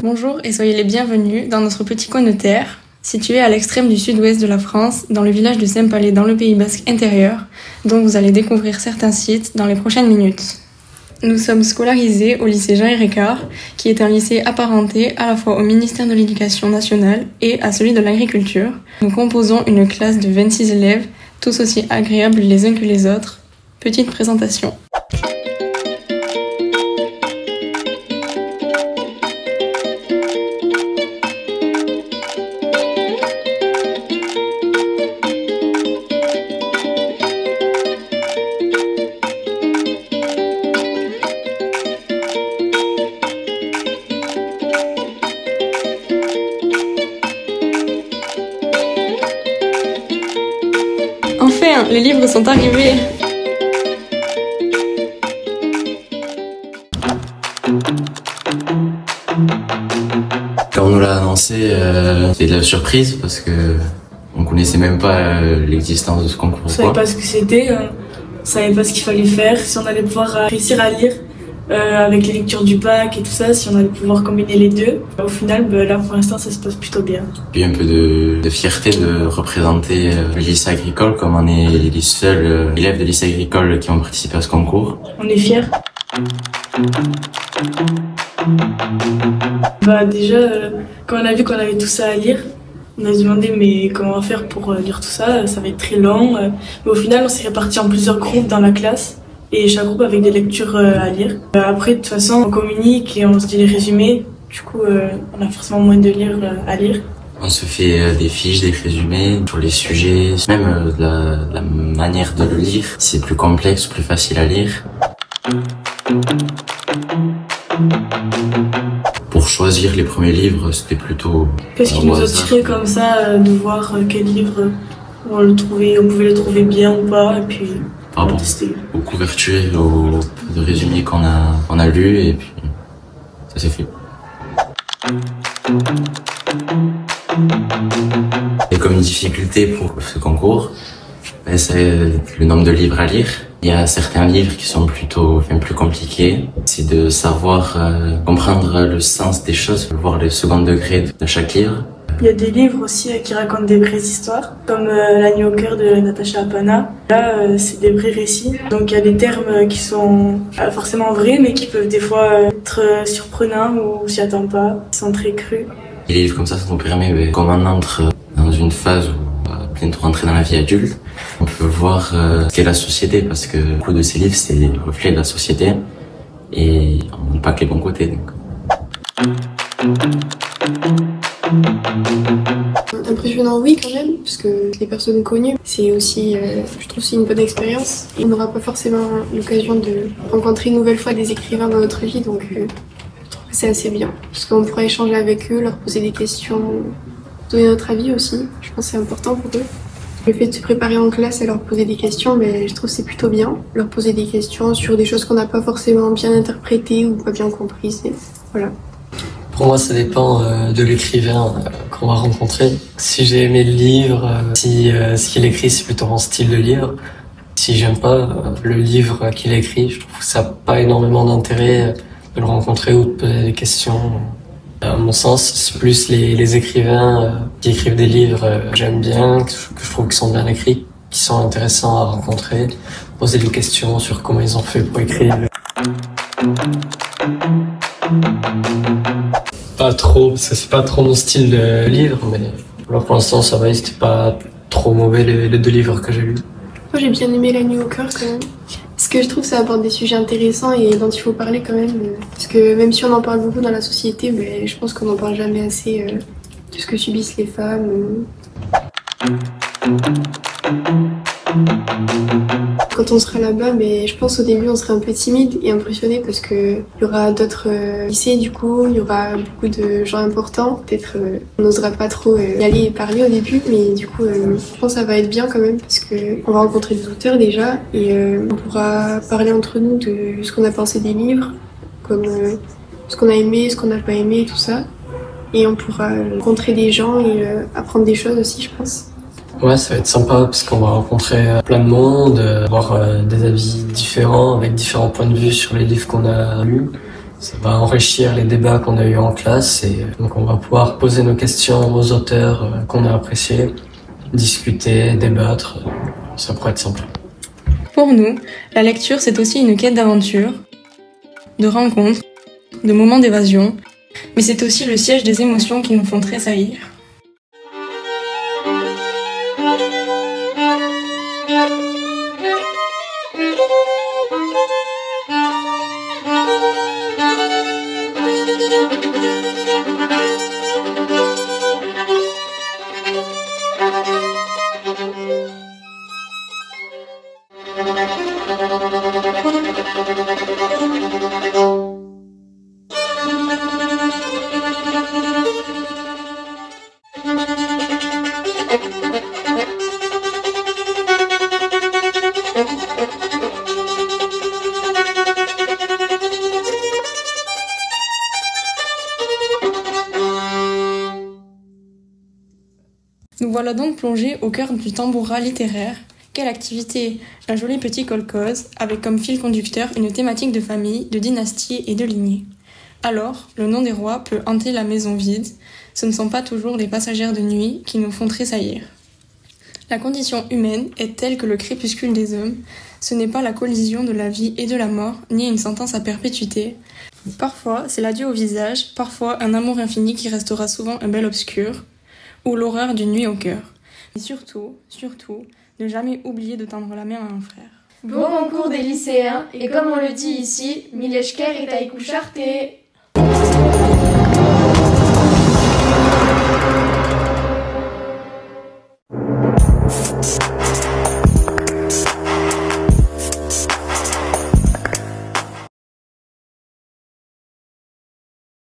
Bonjour et soyez les bienvenus dans notre petit coin de terre, situé à l'extrême du sud-ouest de la France, dans le village de Saint-Palais dans le Pays Basque intérieur, dont vous allez découvrir certains sites dans les prochaines minutes. Nous sommes scolarisés au lycée Jean Héricard, qui est un lycée apparenté à la fois au ministère de l'Éducation nationale et à celui de l'Agriculture. Nous composons une classe de 26 élèves, tous aussi agréables les uns que les autres. Petite présentation. Enfin, les livres sont arrivés! Quand on nous l'a annoncé, c'était de la surprise parce que on connaissait même pas l'existence de ce concours. On savait pas ce que c'était, on savait pas ce qu'il fallait faire, si on allait pouvoir réussir à lire avec les lectures du bac et tout ça, si on allait pouvoir combiner les deux. Au final, là pour l'instant, ça se passe plutôt bien. J'ai eu un peu de fierté de représenter le lycée agricole, comme on est les seuls élèves de lycée agricole qui ont participé à ce concours. On est fiers. Déjà, quand on a vu qu'on avait tout ça à lire, on a se demandé mais comment on va faire pour lire tout ça, ça va être très long. Mais au final, on s'est répartis en plusieurs groupes dans la classe et chaque groupe avec des lectures à lire. Après, de toute façon, on communique et on se dit les résumés, du coup, on a forcément moins de livres à lire. On se fait des fiches, des résumés sur les sujets, même la manière de le lire. C'est plus complexe, plus facile à lire. Pour choisir les premiers livres, c'était plutôt... Qu'est-ce qui nous a tiré comme ça, de voir quel livre on pouvait le trouver bien ou pas, et puis par rapport aux couvertures et aux résumés qu'on a lus, et puis ça s'est fait. Et comme une difficulté pour ce concours, c'est le nombre de livres à lire. Il y a certains livres qui sont plus compliqués. C'est de savoir comprendre le sens des choses, voir le second degré de chaque livre. Il y a des livres aussi qui racontent des vraies histoires, comme L'agneau au cœur de Natacha Apana. Là, c'est des vrais récits. Donc il y a des termes qui sont pas forcément vrais, mais qui peuvent des fois être surprenants ou on s'y attend pas, qui sont très crus. Les livres comme ça nous permet, comme on entre dans une phase où on va bientôt rentrer dans la vie adulte, on peut voir ce qu'est la société, parce que beaucoup de ces livres, c'est le reflet de la société et on n'a pas que les bons côtés. Donc. Impressionnant, oui, quand même, parce que les personnes connues, c'est aussi, je trouve, c'est une bonne expérience. On n'aura pas forcément l'occasion de rencontrer une nouvelle fois des écrivains dans notre vie, donc je trouve que c'est assez bien. Parce qu'on pourra échanger avec eux, leur poser des questions, donner notre avis aussi. Je pense que c'est important pour eux. Le fait de se préparer en classe et leur poser des questions, je trouve que c'est plutôt bien. Leur poser des questions sur des choses qu'on n'a pas forcément bien interprétées ou pas bien comprises. Et voilà. Pour moi, ça dépend de l'écrivain qu'on va rencontrer. Si j'ai aimé le livre, si ce qu'il écrit, c'est plutôt mon style de livre. Si j'aime pas le livre qu'il écrit, je trouve que ça n'a pas énormément d'intérêt de le rencontrer ou de poser des questions. À mon sens, c'est plus les écrivains qui écrivent des livres que j'aime bien, que je trouve qu'ils sont bien écrits, qui sont intéressants à rencontrer, poser des questions sur comment ils ont fait pour écrire. Pas trop, parce que c'est pas trop mon style de livre, mais là pour l'instant ça va, c'était pas trop mauvais les deux livres que j'ai lus. Moi j'ai bien aimé L'agneau au cœur quand même. Parce que je trouve que ça aborde des sujets intéressants et dont il faut parler quand même. Parce que même si on en parle beaucoup dans la société, je pense qu'on n'en parle jamais assez de ce que subissent les femmes. Quand on sera là-bas, je pense au début on sera un peu timide et impressionné parce que il y aura d'autres lycées du coup, il y aura beaucoup de gens importants. Peut-être on n'osera pas trop y aller et parler au début, mais du coup je pense que ça va être bien quand même parce que on va rencontrer des auteurs déjà et on pourra parler entre nous de ce qu'on a pensé des livres, comme ce qu'on a aimé, ce qu'on n'a pas aimé, tout ça. Et on pourra rencontrer des gens et apprendre des choses aussi, je pense. Ouais, ça va être sympa parce qu'on va rencontrer plein de monde, avoir des avis différents avec différents points de vue sur les livres qu'on a lus. Ça va enrichir les débats qu'on a eus en classe et donc on va pouvoir poser nos questions aux auteurs qu'on a appréciés, discuter, débattre. Ça pourrait être sympa. Pour nous, la lecture, c'est aussi une quête d'aventure, de rencontres, de moments d'évasion, mais c'est aussi le siège des émotions qui nous font tressaillir. Nous voilà donc plongés au cœur du tambourat littéraire. Quelle activité! Un joli petit kolkhoz, avec comme fil conducteur une thématique de famille, de dynastie et de lignée. Alors, le nom des rois peut hanter la maison vide. Ce ne sont pas toujours les passagères de nuit qui nous font tressaillir. La condition humaine est telle que le crépuscule des hommes, ce n'est pas la collision de la vie et de la mort, ni une sentence à perpétuité. Parfois, c'est l'adieu au visage, parfois un amour infini qui restera souvent un bel obscur, ou l'horreur d'une nuit au cœur. Mais surtout, ne jamais oublier de tendre la main à un frère. Bon concours des lycéens, et comme on le dit ici, Mileshker et Taïkou Charté.